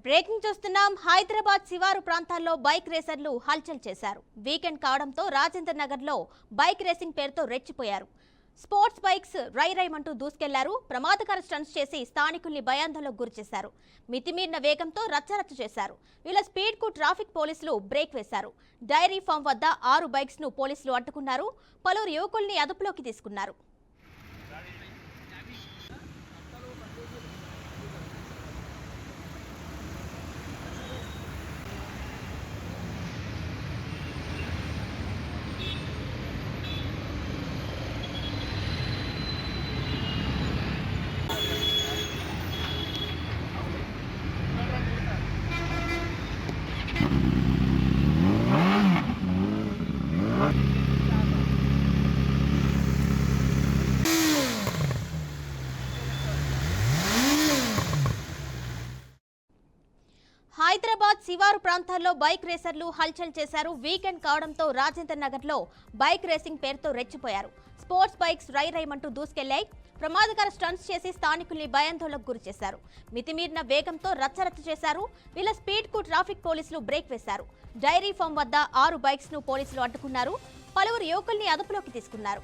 Breaking చూస్తున్నాం. హైదరాబాద్ శివారు ప్రాంతాల్లో బైక్ రేసర్లు హల్చల్ చేశారు. వీకెండ్ కావడంతో రాజేంద్ర నగర్ లో బైక్ రేసింగ్ పేరుతో రెచ్చిపోయారు. స్పోర్ట్స్ బైక్స్ రైమంటూ దూసుకెళ్లారు. ప్రమాదకర స్టంట్స్ చేసి స్థానికుల్ని భయాందోళనకు గురిచేశారు. మితిమీరిన వేగంతో రచ్చరచ్చ చేశారు. వీళ్ళ స్పీడ్ కు ట్రాఫిక్ పోలీసులు బ్రేక్ వేశారు. డైరీ ఫామ్ వద్ద 6 బైక్స్ ను పోలీసులు అడ్డుకున్నారు. పలువురు యువకుల్ని అదుపులోకి తీసుకున్నారు. హైదరాబాద్ శివారు ప్రాంతాల్లో బైక్ రేసర్లు హల్చల్ చేశారు. వీకెండ్ కావడంతో రాజేంద్ర నగర్ లో బైక్ రేసింగ్ పేరుతో రెచ్చిపోయారు. స్పోర్ట్స్ బైక్స్ రైమంటూ దూసుకెళ్లాయి. ప్రమాదకర స్టంట్స్ చేసి స్థానికుల్ని భయాందోళనకు గురిచేశారు. మితిమీరిన వేగంతో రచ్చరచ్చ చేశారు. వీళ్ళ స్పీడ్ కు ట్రాఫిక్ పోలీసులు బ్రేక్ వేశారు. డైరీ ఫామ్ వద్ద 6 బైక్స్ ను పోలీసులు అడ్డుకున్నారు. పలువురు యువకుల్ని అదుపులోకి తీసుకున్నారు.